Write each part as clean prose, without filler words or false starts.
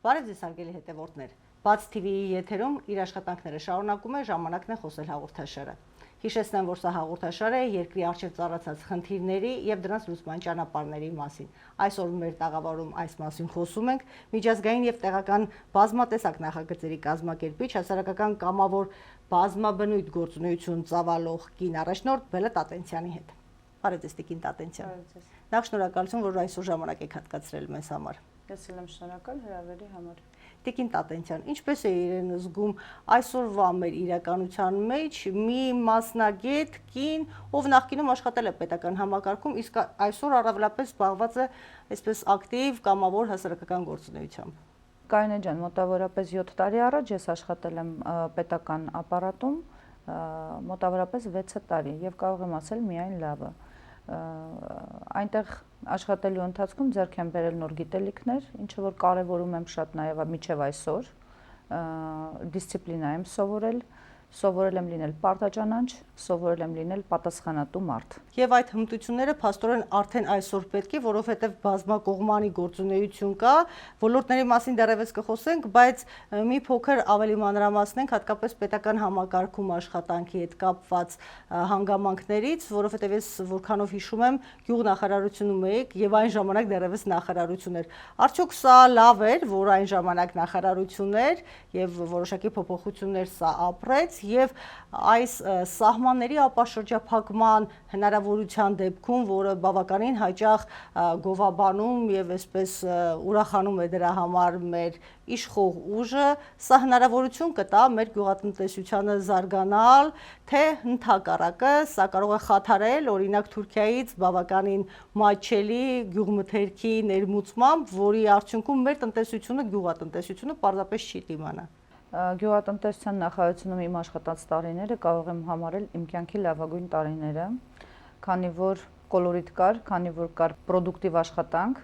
Բարև ձեզ հարգելի հետևորդներ։ Բաց TV-ի եթերում իր աշխատանքները շարունակում է ժամանակն է խոսել հաղորդաշարը։ Հիշեցնեմ, որ սա հաղորդաշար է երկրի առջև ծառացած խնդիրների եւ դրանց լուծման ճանապարհների մասին։ Այսօր մեր տաղավարում այս մասին խոսում ենք միջազգային եւ տեղական բազմատեսակ նախագծերի կազմակերպիչ, հասարակական կամավոր բազմաբնույթ գործունեություն ծավալող կին առաջնորդ Բելլա Տատենցյանի հետ։ Բարև ձեզ, Տիկին Տատենցյան։ Նախ շնորհակալություն, որ այսօր ժամանակ եք հատկացրել մեզ համար։ Ես էլ եմ շնորհակալ հրավերի համար։ Տիկին Տատենցյան, ինչպես է իրեն զգում այսօրվա մեր իրականության մեջ մի մասնագետ կին, ով նախկինում աշխատել է պետական համակարգում, իսկ այսօր առավելապես զբաղված է այսպես ակտիվ կամավոր հասարակական գործունեությամբ։ Կարինե ջան, մոտավորապես 7 տարի առաջ ես աշխատել եմ պետական ապարատում, մոտավորապես 6 տարի եւ կարող եմ ասել միայն լավը։ Այնտեղ աշխատելու ընթացքում ձեռք եմ բերել նոր գիտելիքներ, ինչը որ կարևորում եմ շատ նաև մինչև այսօր, դիսցիպլինա եմ սովորել եմ լինել պարտաճանաչ, սովորել եմ լինել պատասխանատու մարդ։ Եվ այդ հմտությունները փաստորեն արդեն այսօր պետք է, որովհետև բազմակողմանի գործունեություն կա, ոլորտների մասին դեռևս կխոսենք, բայց մի փոքր ավելի մանրամասնենք հատկապես պետական համակարգում աշխատանքի հետ կապված հանգամանքներից, որովհետև ես որքանով հիշում եմ, գյուղնախարարությունում եք եւ այն ժամանակ դեռևս նախարարություն էր։ Արդյոք սա լավ էր, որ այն ժամանակ նախարարություն էր եւ որոշակի փոփոխություններ սա ապրեց եւ այս սահմանների ապաշրջափակման հնարավորության դեպքում, որը բավականին հաճախ գովաբանում եւ այսպես ուրախանում է դրա համար մեր իշխող ուժը, սա հնարավորություն կտա մեր գյուղատնտեսությանը զարգանալ, թե ընդհակառակը սա կարող է խաթարել օրինակ Թուրքիայից բավականին մատչելի գյուղմթերքի ներմուծմամբ, որի արդյունքում մեր տնտեսությունը, գյուղատնտեսությունը պարզապես չի դիմանա։ Գյուղատնտեսության նախարարությունում իմ աշխատած տարիները կարող եմ համարել իմ կյանքի լավագույն տարիները, քանի որ կոլորիտ կար, քանի որ կար պրոդուկտիվ աշխատանք,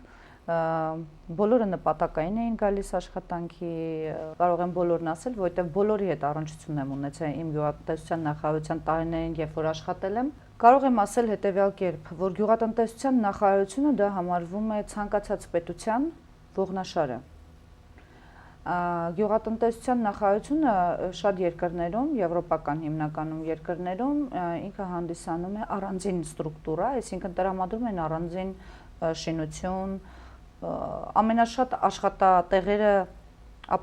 բոլորը նպատակային էին գալիս աշխատանքի, կարող եմ բոլորն ասել, որովհետև բոլորի հետ առնչություն եմ ունեցել իմ գյուղատնտեսության նախարարության տարիներին, երբ որ աշխատել եմ, կարող եմ ասել հետևյալ կերպ, որ գյուղատնտեսության նախարարությունը դա համարվում է ցանկացած պետության ողնաշարը։ Գյուղատնտեսության նախարարությունը շատ երկրներում, եվրոպական հիմնականում երկրներում ինքը հանդիսանում է առանձին ստրուկտուրա, այսինքն տրամադրում են առանձին շինություն, ամենաշատ աշխատատեղերը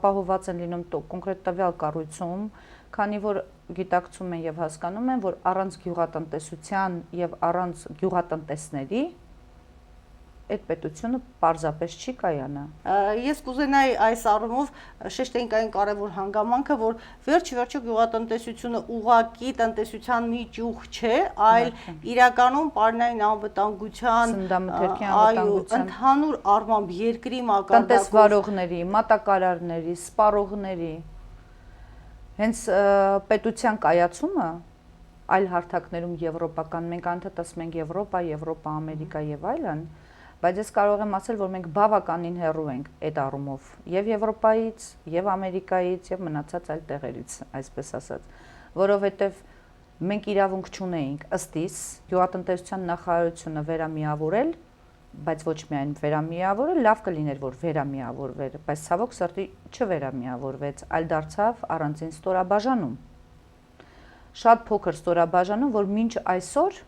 ապահովված են լինում կոնկրետ տվյալ կառույցում, քանի որ գիտակցում են եւ հասկանում են, որ առանց գյուղատնտեսության եւ առանց գյուղատնտեսների այդ պետությունը պարզապես չի կայանա։ Ես կուզենայի այս առումով շեշտենք այն կարևոր հանգամանքը, որ վերջ-վերջո գյուղատնտեսությունը ուղղակի տնտեսության մի ճյուղ չէ, այլ իրականում պարենային անվտանգության, սննդամթերքի անվտանգության, ընդհանուր առմամբ երկրի մակարդակով տնտեսվարողների, մատակարարների, սպառողների հենց պետության կայացումը այլ հարթակներում եվրոպական, մենք անդադար ասում ենք Եվրոպա, Ամերիկա եւ այլն, բայց ես կարող եմ ասել, որ մենք բավականին հեռու ենք այդ առումով եւ Եվրոպայից, եւ Ամերիկայից, եւ մնացած այլ տեղերից, այսպես ասած, որովհետեւ մենք իրավունք չունեինք ըստ իս գյուղատնտեսության նախարարությունը վերամիավորել, բայց ոչ միայն վերամիավորել, լավ կլիներ, որ վերամիավորվեր, բայց ցավոք սրտի չվերամիավորվեց, այլ դարձավ առանձին ստորաբաժանում։ Շատ փոքր ստորաբաժանում, որ մինչ այսօր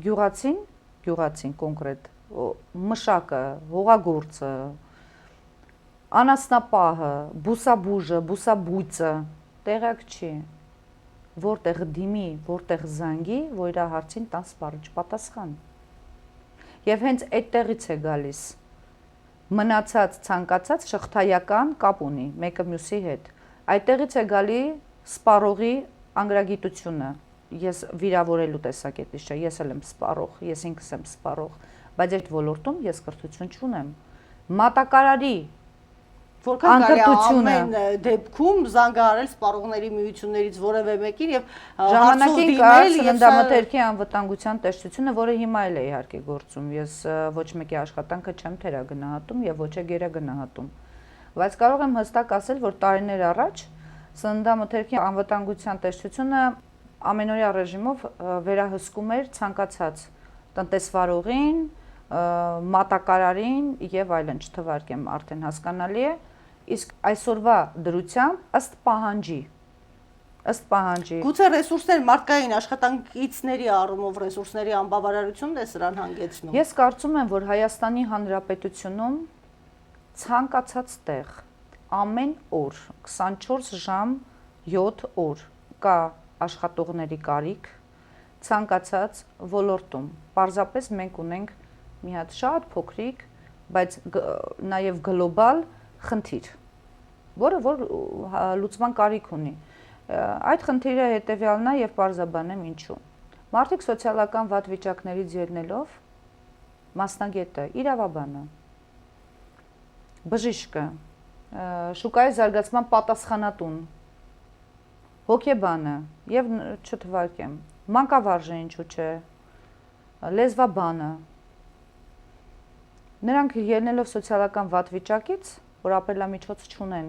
գյուղացին կոնկրետ մշակը, հողագործը, անասնապահը, բուսաբուժը, բուսաբույծը տեղակ չի, որտեղ դիմի, որտեղ զանգի, որ իր հարցին տան սպառիչ պատասխան։ Եվ հենց այդտեղից է գալիս մնացած ցանկացած շղթայական կապ ունի մեկը մյուսի հետ։ Այդտեղից է գալի սպառողի անգրագիտությունը։ Ես վիրավորելու տեսակետից չէ, ես էլ եմ սպառող, ես ինքս եմ սպառող, բայց այդ ոլորտում ես կրթություն չունեմ։ Մատակարարի որքան կարելի ամեն դեպքում զանգահարել սպառողների միություններից որևէ մեկին եւ ժամանակին կար սննդամթերքի անվտանգության տեսչությունը, որը հիմա էլ է իհարկե գործում։ Ես ոչ մեկի աշխատանքը չեմ թերագնահատում եւ ոչ է գերագնահատում։ Բայց կարող եմ հստակ ասել, որ տարիներ առաջ սննդամթերքի անվտանգության տեսչությունը ամենօրյա ռեժիմով վերահսկում էր ցանկացած տնտեսվարողին, մատակարարին եւ այլն, չթվարկեմ, արդեն հասկանալի է, Իսկ այսօրվա դրությամբ ըստ պահանջի Գուցե ռեսուրսներ մարդկային աշխատանքիցների առումով ռեսուրսների անբավարարությունն է սրան հանգեցնում։ Ես կարծում եմ, որ Հայաստանի Հանրապետությունում ցանկացած տեղ ամեն օր 24 ժամ 7 օր կա աշխատողների կարիք ցանկացած ոլորտում։ Պարզապես մենք ունենք մի հատ շատ փոքրիկ, բայց նաև գլոբալ խնդիր, որը լուծման կարիք ունի։ Այդ խնդիրը հետևյալն է եւ պարզաբանեմ ինչու։ Մարդիկ սոցիալական վատ վիճակներից ելնելով մասնագետը, իրավաբանը, բժիշկը, շուկայի զարգացման պատասխանատուն, հոգեբանը եւ չթվարկեմ, մանկավարժը ինչու՞ չէ, լեզվաբանը, նրանք ելնելով սոցիալական վատ վիճակից, որ ապրելամիջոց չունեն,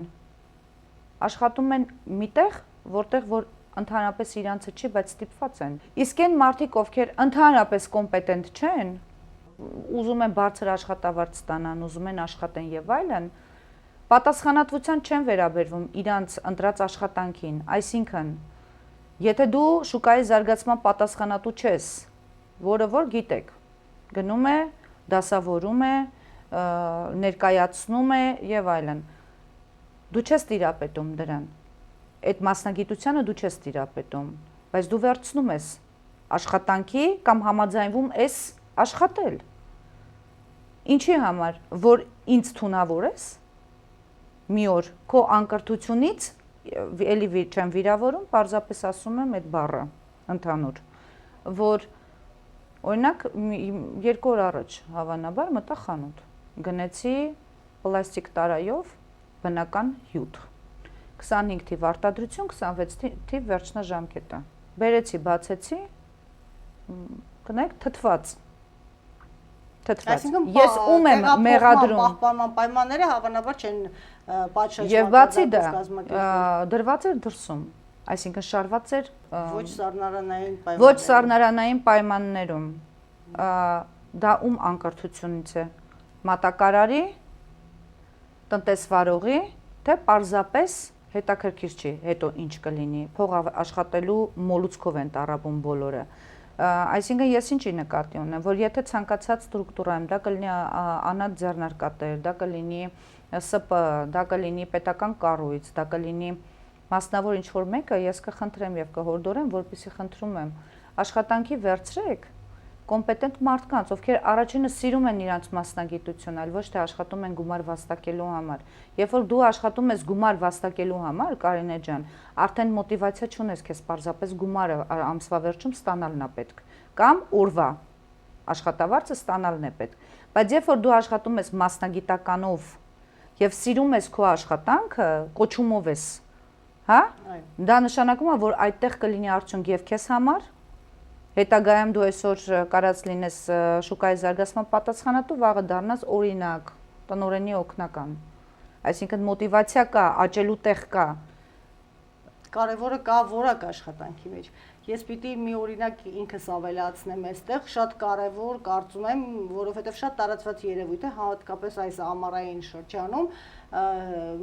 աշխատում են միտեղ, որտեղ որ ընդհանրապես իրանցը չի, բայց ստիպված են։ Իսկ այն մարդիկ, ովքեր ընդհանրապես կոմպետենտ չեն, ուզում են բարձր աշխատավարձ ստանան, ուզում են աշխատեն եւ այլն, պատասխանատվության չեն վերաբերվում իրանց ընտրած աշխատանքին, այսինքն, եթե դու շուկայի զարգացման պատասխանատու չես, որը որ գիտեք, գնում է, դասավորում է, ներկայացնում է եւ այլն, դու չես տիրապետում դրան։ Այդ մասնագիտությանը դու չես տիրապետում, բայց դու վերցնում ես աշխատանքի կամ համաձայնվում ես աշխատել։ Ինչի համար, որ ինձ թունավոր ես, մի օր քո անկրթությունից, էլի չեմ վիրավորում, պարզապես ասում եմ այդ բառը ընդհանուր, որ օրինակ 2 օր առաջ հավանաբար մտա խանութ, գնեցի պլաստիկ տարայով բնական հյութ, 25 թիվ արտադրություն, 26 թիվ վերջնաժամկետը, բերեցի, բացեցի, կնայեք թթված, ես ում եմ մեղադրում, պահպանման պայմանները հավանաբար չեն պատշաճ եւ բացի դա դրված էր դրսում, այսինքն շարված էր ոչ սառնարանային պայմաններում, դա ում անկրթությունից է, մատակարարի, տնտեսվարողի, թե պարզապես հետաքրքիր չի, հետո ինչ կլինի, փող աշխատելու մոլուցքով են տառապում բոլորը։ Այսինքն ես ինչի նկատի ունեմ, որ եթե ցանկացած ստրուկտուրայում, դա կլինի անհատ ձեռնարկատեր, դա կլինի ՍՊ, դա կլինի պետական կառույց, դա կլինի մասնավոր ինչ-որ մեկը, ես կխնդրեմ եւ կհորդորեմ, որպեսզի խնդրում եմ, աշխատանքի վերցրեք կոմպետենտ մարդկանց, ովքեր առաջինը սիրում են իրանց մասնագիտությունը, այլ ոչ թե աշխատում են գումար վաստակելու համար։ Երբ որ դու աշխատում ես գումար վաստակելու համար, Կարինե ջան, արդեն մոտիվացիա չունես քեզ պարզապես գումարը ամսվա վերջում ստանալն է պետք, կամ օրվա աշխատավարձը ստանալն է պետք։ Բայց երբ որ դու աշխատում ես մասնագիտականով եւ սիրում ես քո աշխատանքը, կոչումով ես, հա? Դա նշանակում է, որ այդտեղ կլինի արդյունք եւ քեզ համար, հետագայում դու այսօր կարած լինես շուկայի զարգացման պատասխանատու, վաղը դառնաս օրինակ, տնօրենի օգնական։ Այսինքն մոտիվացիա կա, աճելու տեղ կա։ Կարևորը կա որակ աշխատանքի մեջ։ Ես պիտի մի օրինակ ինքս ավելացնեմ այստեղ, շատ կարևոր կարծում եմ, որովհետև շատ տարածված երևույթ է, հատկապես այս ամառային շրջանում,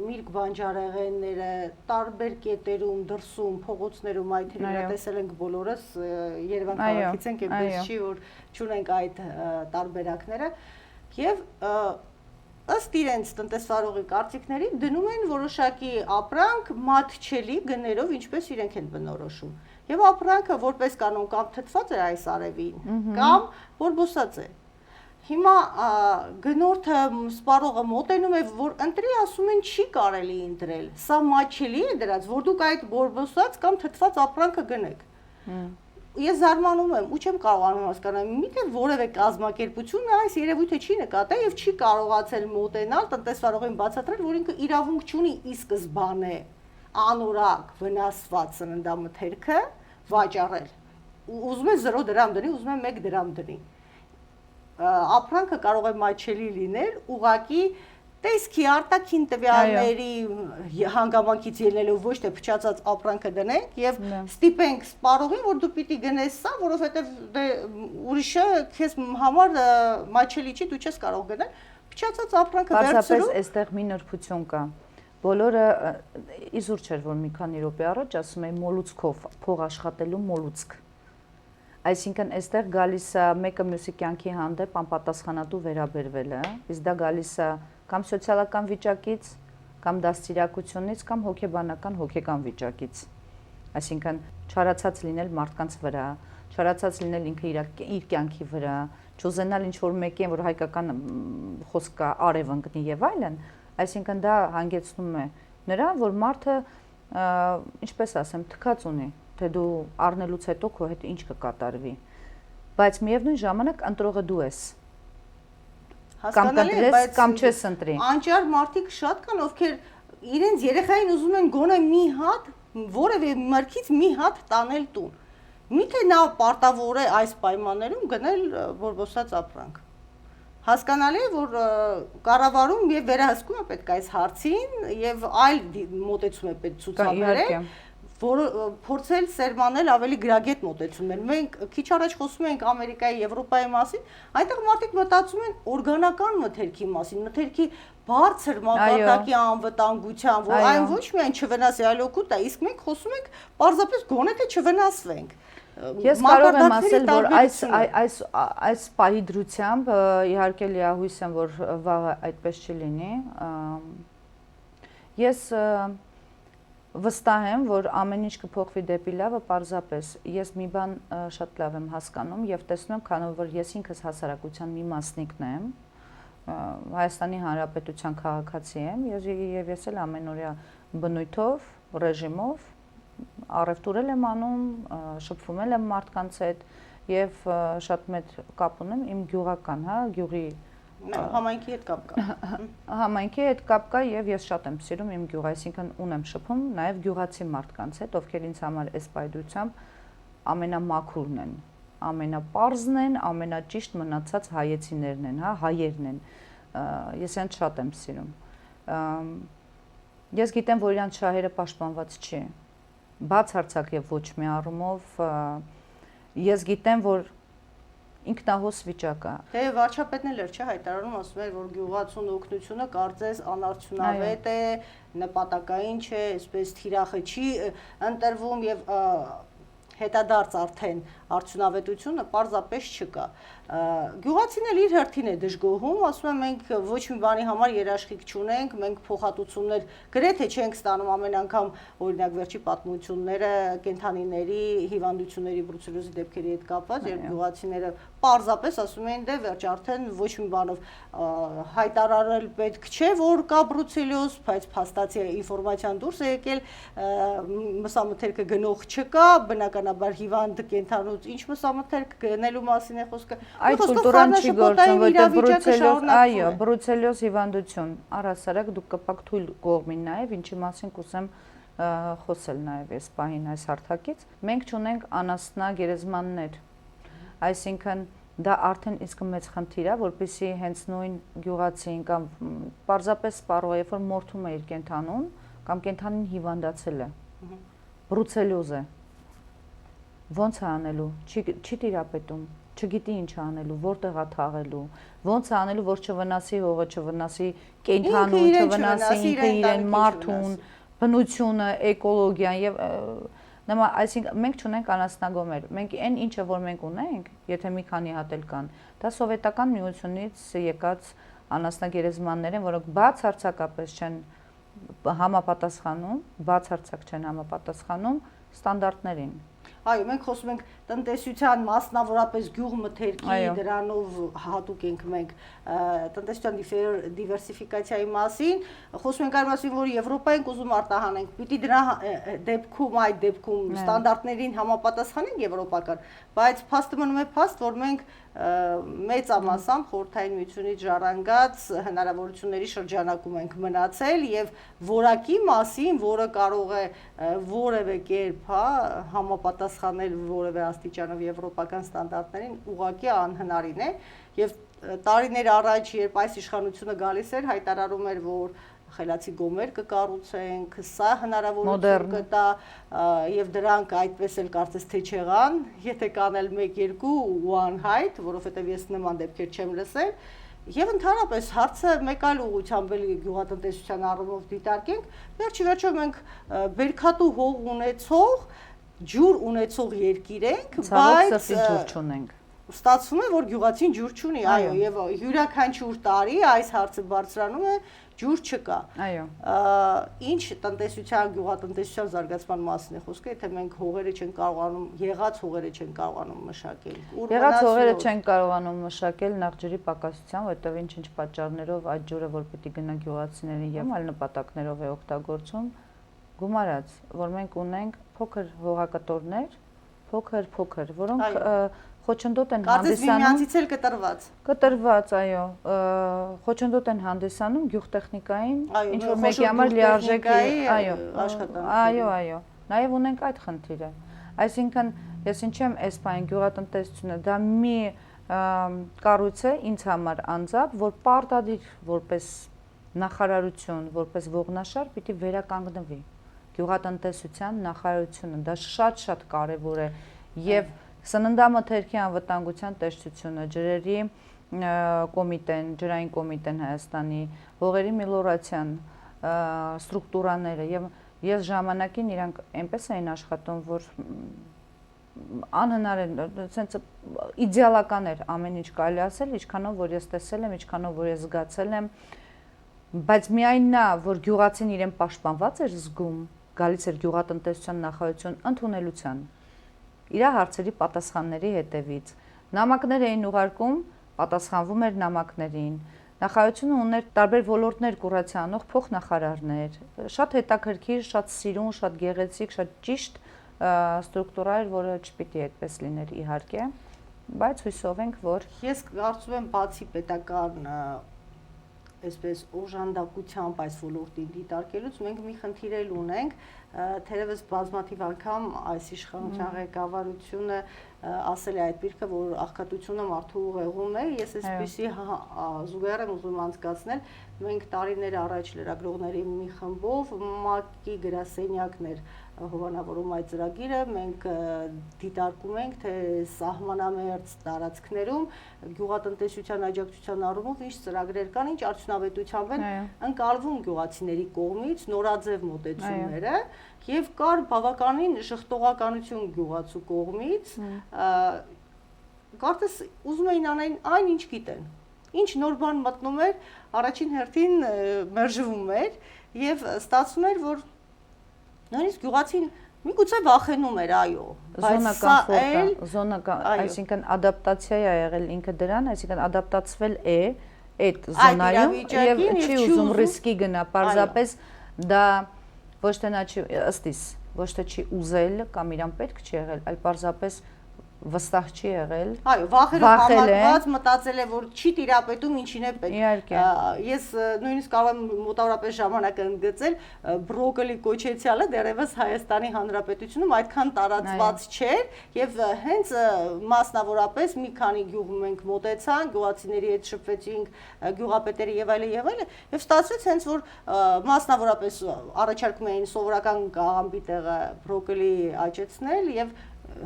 միրգ բանջարեղենները տարբեր կետերում, դրսում, փողոցներում այդ իրենք տեսել ենք բոլորս, Երևան քաղաքից ենք, այնպես չի, որ չունենք այդ տարբերակները, եւ ըստ իրենց տնտեսվարողի կարծիքների դնում են որոշակի ապրանք մատչելի գներով, ինչպես իրենք են բնորոշում։ Եվ ապրանքը որպես կանոն կամ թթված է այս արևին, կամ որ բուսած է։ Հիմա գնորդը, սպառողը մոտենում է, որ ընտրի, ասում են չի կարելի ընտրել։ Սա մատչելի է դրած, որ դուք այդ բորբոսած կամ թթված ապրանքը գնեք։ Ես զարմանում եմ ու չեմ կարողանում հասկանալ, միթե որևէ կազմակերպություն այս երևույթը չի նկատել եւ չի կարողացել մոտենալ տնտեսվարողին բացատրել, որ ինքը իրավունք չունի ի սկզբանե անորակ վնասված սննդամթերքը վաճառել։ Ուզում է 0 դրամ դնի, ուզում է 1 դրամ դնի։ Ապրանքը կարող է մատչելի լինել, ուղղակի տեսքի արտաքին տվյալների հանգամանքից ելնելով ոչ թե փչացած ապրանքը դնենք եւ ստիպենք սպառողին, որ դու պիտի գնես սա, որովհետեւ ուրիշը քեզ համար մատչելի չի, դու չես կարող գնել, փչացած ապրանքը վերցրու։ Պարզապես այստեղ մի նրբություն կա, բոլորը իզուր չէր, որ մի քանի րոպե առաջ ասում էին մոլուցքով փող աշխատելու մոլուցք։ Այսինքն այստեղ գալիս է մեկը մյուսի կյանքի հանդեպ անպատասխանատու վերաբերվելը, իսկ դա գալիս է կամ սոցիալական վիճակից, կամ դաստիարակությունից, կամ հոգեբանական վիճակից։ Այսինքն չարացած լինել մարդկանց վրա, չարացած լինել ինքը իր կյանքի վրա, չուզենալ ինչ-որ մեկին, որ հայկական խոսք կա, արև ընկնի եւ այլն, այսինքն դա հանգեցնում է նրան, որ մարդը, ինչպես ասեմ, թքած ունի, թե դու առնելուց հետո քո հետ ինչ կկատարվի, բայց միևնույն ժամանակ ընտրողը դու ես։ Կամ կընտրես, կամ չես ընտրի։ Անճար մարդիկ շատ կան, ովքեր իրենց երեխային ուզում են գոնե մի հատ, որևէ մրգից մի հատ տանել տուն։ Միթե նա պարտավոր է այս պայմաններում գնել բորբոսած ապրանք։ Հասկանալի է, որ կառավարում եւ վերահսկում է պետք այս հարցին եւ այլ մոտեցում է պետք ցուցաբերել, որ փորձել սերմանել ավելի գրագետ մոտեցումներ։ Մենք քիչ առաջ խոսում ենք Ամերիկայի, Եվրոպայի մասին, այնտեղ մարդիկ մտածում են օրգանական մթերքի մասին, մթերքի բարձր մակարդակի անվտանգության, որ այն ոչ միայն չվնասի, այլ օգուտ է, իսկ մենք խոսում ենք պարզապես գոնե թե չվնասվենք։ Ես կարող եմ ասել, որ այս պահի դրությամբ իհարկե լիահույս եմ, որ վաղը այդպես չլինի։ Ես վստահ եմ, որ ամեն ինչ կփոխվի դեպի լավը, պարզապես ես մի բան շատ լավ եմ հասկանում եւ տեսնում եմ, քանի որ ես ինքս հասարակության մի մասնիկն եմ, Հայաստանի Հանրապետության քաղաքացի եմ, եւ ես էլ ամենօրյա բնույթով, ռեժիմով առևտուրել եմ անում, շփվում եմ մարդկանց հետ եւ շատ մեծ կապ ունեմ իմ գյուղական, գյուղի համայնքի հետ կապ կա։ Համայնքի հետ կապ կա եւ ես շատ եմ սիրում իմ գյուղը, այսինքն ունեմ շփում նաեւ գյուղացի մարդկանց հետ, ովքեր ինձ համար այս պայդրությամբ ամենամաքրուրն են, ամենապարզն են, ամենաճիշտ մնացած հայեցիներն են, հայերն են։ Ես իրենց շատ եմ սիրում։ Ես գիտեմ, որ իրանց շահերը պաշտպանված չի։ Բացարձակ եւ ոչ մի առումով ես գիտեմ, որ ինքնահոս վիճակ է։ Դե վարչապետն էլ էր, չէ, հայտարարում ասում էր, որ գյուղացուն օգնությունը կարծես անարդյունավետ է, նպատակային չէ, այսպես թիրախը չի ընտրվում եւ հետադարձ արդեն արդյունավետությունը պարզապես չկա։ Գյուղացին էլ իր հերթին է դժգոհում, ասում եմ մենք ոչ մի բանի համար երաշխիք չունենք, մենք փոխհատուցումներ գրեթե չենք ստանում ամեն անգամ, օրինակ վերջի պատմությունները կենդանիների հիվանդությունների բրուցելոզի դեպքերի հետ կապված, երբ գյուղացիները պարզապես ասում էին դե վերջ արդեն ոչ մի բանով հայտարարել պետք չէ, որ կա բրուցելոզ, բայց փաստացի ինֆորմացիան դուրս է եկել, մսամթերքը գնող չկա, բնականաբար հիվանդ կենդանուց ինչ մսամթերք գնելու մասին է խոսքը։ Այդ կուլտուրան չի գործում, որտեղ բրուցելոզ, այո, բրուցելոզ հիվանդություն, առհասարակ դուք կպակ թույլ կողմին նաև, ինչի մասին կուզեմ խոսել նաև այս պահին այս հարթակից։ Մենք չունենք անասնա գերեզմաններ, այսինքն դա արդեն իսկ մեծ խնդիր է, որպեսզի հենց նույն գյուղացին կամ պարզապես սպառողը, երբ որ մորթում է իր կենդանուն կամ կենդանին հիվանդացել է, բրուցելոզ է, ոնց է անելու, չի տիրապետում, չգիտի ինչ անելու, որտեղ է թաղելու, ոնց է անելու, որ չվնասի հողը, չվնասի կենդանուն, չվնասի ինքը իրեն մարդուն, բնությունը, էկոլոգիան եւ նման, այսինքն մենք չունենք անասնագոմեր, մենք այն ինչը որ մենք ունենք, եթե մի քանի հատ էլ կան, դա սովետական միությունից եկած անասնագերեզմաններ են, որոնք բացարձակապես չեն համապատասխանում ստանդարտներին։ Այո, մենք խոսում ենք տնտեսության մասնավորապես գյուղմթերքի դրանով հատուկ ենք մենք տնտեսության դիվերսիֆիկացիայի մասին, խոսում ենք այն մասին, որ Եվրոպային ուզում արտահանենք, պիտի դրա դեպքում այդ դեպքում ստանդարտներին համապատասխանենք եվրոպական, բայց փաստը մնում է փաստ, որ մենք մեծամասամբ խորհրդային միությունից ժառանգած հնարավորությունների շրջանակում ենք մնացել եւ որակի մասին, որը կարող է որևէ կերպ համապատասխանել որևէ աստիճանով եվրոպական ստանդարտներին, ուղղակի անհնարին է եւ տարիներ առաջ, երբ այս իշխանությունը գալիս էր, հայտարարում էր, որ խելացի գոմեր կկառուցենք, սա հնարավորություն կտա եւ դրանք այդպես էլ կարծես թե չեղան, եթե կանել 1-2 ու անհայտ, որովհետեւ ես նման դեպքեր չեմ լսել Եվ ընդհանրապես հարցը մեկ այլ ուղղությամբ էլ գյուղատնտեսության առումով դիտարկենք, վերջի մենք բերքատու հող ունեցող, ջուր ունեցող երկիր ենք, բայց ջուր չունենք։ Ստացվում է, որ գյուղացին ջուր չունի, այո, եւ յուրաքանչյուր տարի այս հարցը բարձրանում է, ջուր չկա։ Այո։ Ինչ գյուղատնտեսության զարգացման մասին է խոսքը, եթե մենք հողերը չենք կարողանում, եղած հողերը չենք կարողանում մշակել։ Եղած հողերը չենք կարողանում մշակել նախ ջրի պակասությամբ, որտեղ ինչ պատճառներով այդ ջուրը, որ պետք է գնա գյուղացիներին եւ այլ նպատակներով է օգտագործում, գումարած, որ մենք ունենք փոքր հողակտորներ, փոքր, որոնք խոչընդոտ են հանդիսանում։ Կարծես միմյանցից էլ կտրված, այո, խոչընդոտ են հանդիսանում գյուղտեխնիկային, ինչ որ մեկի համար լիարժեք է, այո, նաև ունենք այդ խնդիրը։ Այսինքն, ես ինչ եմ էսպայն գյուղատնտեսությունը, դա մի կառույց է ինձ համար անձամբ, որ պարտադիր որպես նախարարություն, որպես ողնաշար պիտի վերականգնվի գյուղատնտեսության նախարարությունը, դա շատ կարևոր է եւ Սննդամթերքի անվտանգության տեսչությունը, ջրերի կոմիտեն, ջրային կոմիտեն Հայաստանի, հողերի միլորացիան ստրուկտուրաները եւ ես ժամանակին իրանք այնպես էին աշխատում, որ անհնար է, sense իդեալական էր ամեն ինչ կարելի ասել, ինչքանով որ ես տեսել եմ, ինչքանով որ ես զգացել եմ, բայց միայն նա, որ գյուղացին իրեն պաշտպանված էր զգում, գալիս էր գյուղատնտեսության նախարարություն ընդունելության իր հարցերի պատասխանների հետևից։ Նամակներ էին ուղարկում, պատասխանվում էր նամակներին։ Նախարարությունը ուներ տարբեր ոլորտներ կուրացիանող փոխնախարարներ, շատ հետաքրքիր, շատ սիրուն, շատ գեղեցիկ, շատ ճիշտ ստրուկտուրա էր, որը չպիտի այդպես լիներ իհարկե, բայց հույսով ենք, որ ես կարծում եմ բացի պետական այսպես օժանդակությամբ այս ոլորտին դիտարկելուց մենք մի խնդիր էլ ունենք, թերևս բազմաթիվ անգամ այս իշխանության ղեկավարությունը ասել է այդ պիրքը, որ աղքատությունը մարդու ուղեղում է, ես այսպեսի զուգահեռ եմ ուզում անցկացնել, մենք տարիներ առաջ լրագրողների մի խմբով ՄԱԿ-ի գրասենյակներ հովանավորում այդ ծրագիրը, մենք դիտարկում ենք, թե սահմանամերձ տարածքներում գյուղատնտեսության աջակցության առումով ինչ ծրագրեր կան, ինչ արդյունավետությամբ են ընկալվում գյուղացիների կողմից, նորաձև մոտեցումները եւ կար բավականին շղթողականություն գյուղացու կողմից, կարծես ուզում էին անեն այն ինչ գիտեն, ինչ նոր բան մտնում էր, առաջին հերթին մերժվում էր եւ ստացվում էր, որ նույնիսկ գյուղացին միգուցե վախենում էր, այո, զոնական, այսինքն ադապտացիա է եղել ինքը դրան, այսինքն ադապտացվել է այդ զոնայում եւ չի ուզում ռիսկի գնա, պարզապես դա ոչ թե նա չի ըստիս, ոչ թե չի ուզել կամ իրան պետք չի եղել, այլ պարզապես վստահ չի եղել։ Այո, վախերով համակված մտածել է, որ չի տիրապետում ինչին է պետք։ Իհարկե։ Ես նույնիսկ կարող եմ մոտավորապես ժամանակը ընդգծել, բրոկոլի կոչեցյալը դեռևս Հայաստանի Հանրապետությունում այդքան տարածված չէր եւ հենց մասնավորապես մի քանի գյուղում ենք մոտեցանք, գյուղացիների հետ շփվեցինք, գյուղապետերի եւ այլն եւ ստացվեց հենց որ մասնավորապես առաջարկում էին սովորական կաղամբի տեղը բրոկոլի աճեցնել եւ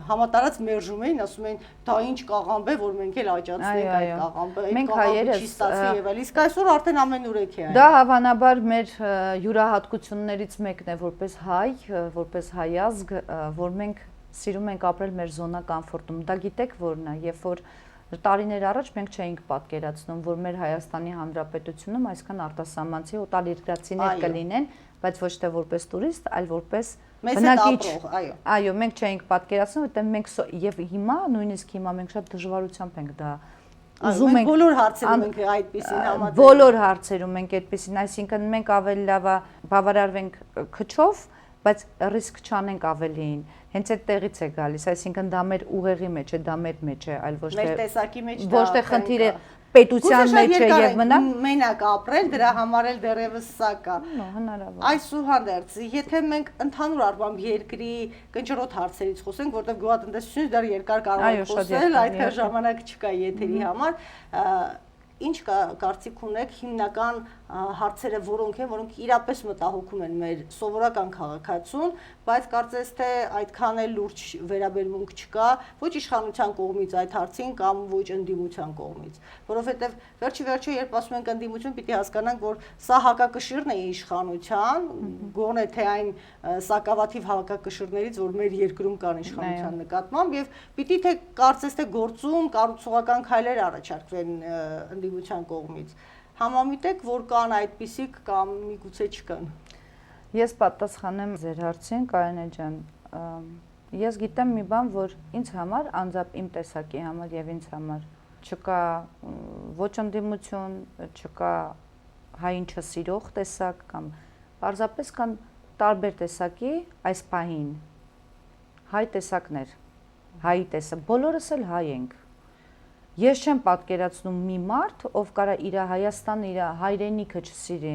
համատարած մերժում էին, ասում էին, դա ինչ կաղամբ է, որ մենք էլ աճացնենք այդ կաղամբը, այդ կաղամբը չի ստացվի եւ այլ, իսկ այսօր արդեն ամենուրեք է այն։ Դա հավանաբար մեր յուրահատկություններից մեկն է որպես հայ, որպես հայազգ, որ մենք սիրում ենք ապրել մեր զոնա կոմֆորտում։ Դա գիտեք որն է, երբ որ տարիներ առաջ մենք չէինք պատկերացնում, որ մեր Հայաստանի Հանրապետությունում այսքան արտասահմանցի օտարերկրացիներ կլինեն, բայց ոչ թե որպես տուրիստ, այլ որպես բնակիչ, այո, մենք չէինք պատկերացնում, որտեղ մենք եւ հիմա, նույնիսկ հիմա մենք շատ դժվարությամբ ենք դա ուզում ենք բոլոր հարցերում ենք այդպեսին համաձայն։ Բոլոր հարցերում ենք այդպեսին, այսինքն մենք ավելի լավ բավարարվենք քչով, բայց ռիսկ չանենք ավելիին։ Հենց այդ տեղից է գալիս, այսինքն դա մեր ուղեղի մեջ է, դա մեր մեջ է, այլ ոչ թե մեր տեսակի մեջ ոչ թե խնդիրը պետության մեջ է եւ մնա մենակ ապրել, դրա համար էլ դեռևս սա կա։ Հնարավոր։ Այսուհանդերձ, եթե մենք ընդհանուր առմամբ երկրի կնճռոտ հարցերից խոսենք, որտեղ գյուղատնտեսությունից դեռ երկար կարող ենք խոսել, այդքան ժամանակ չկա եթերի համար, ինչ կարծիք ունեք հիմնական հարցերը որոնք իրապես մտահոգում են մեր սովորական քաղաքացուն, բայց կարծես թե այդքան էլ լուրջ վերաբերմունք չկա ոչ իշխանության կողմից այդ հարցին կամ ոչ ընդդիմության կողմից, որովհետև վերջի երբ ասում ենք ընդդիմություն, պիտի հասկանանք, որ սա հակակշիռն է իշխանության, գոնե թե այն սակավաթիվ հակակշիռներից, որ մեր երկրում կան իշխանության նկատմամբ, եւ պիտի թե կարծես թե գործում կառուցողական քայլեր առաջարկվեն ընդդիմության կողմից։ Համամիտեք, որ կան այդպիսիք կամ միգուցե չկան։ Ես պատասխանեմ ձեր հարցին, Կարինե ջան։ Ես գիտեմ մի բան, որ ինձ համար, անձամբ իմ տեսակի համար եւ ինձ համար չկա ոչ ընդդիմություն, չկա հային չսիրող տեսակ կամ պարզապես կան տարբեր տեսակի այս պահին հայ տեսակներ, հայի տեսակ, բոլորս էլ հայ ենք։ Ես չեմ պատկերացնում մի մարդ, ով կարա իր Հայաստանը, իր հայրենիքը չսիրի,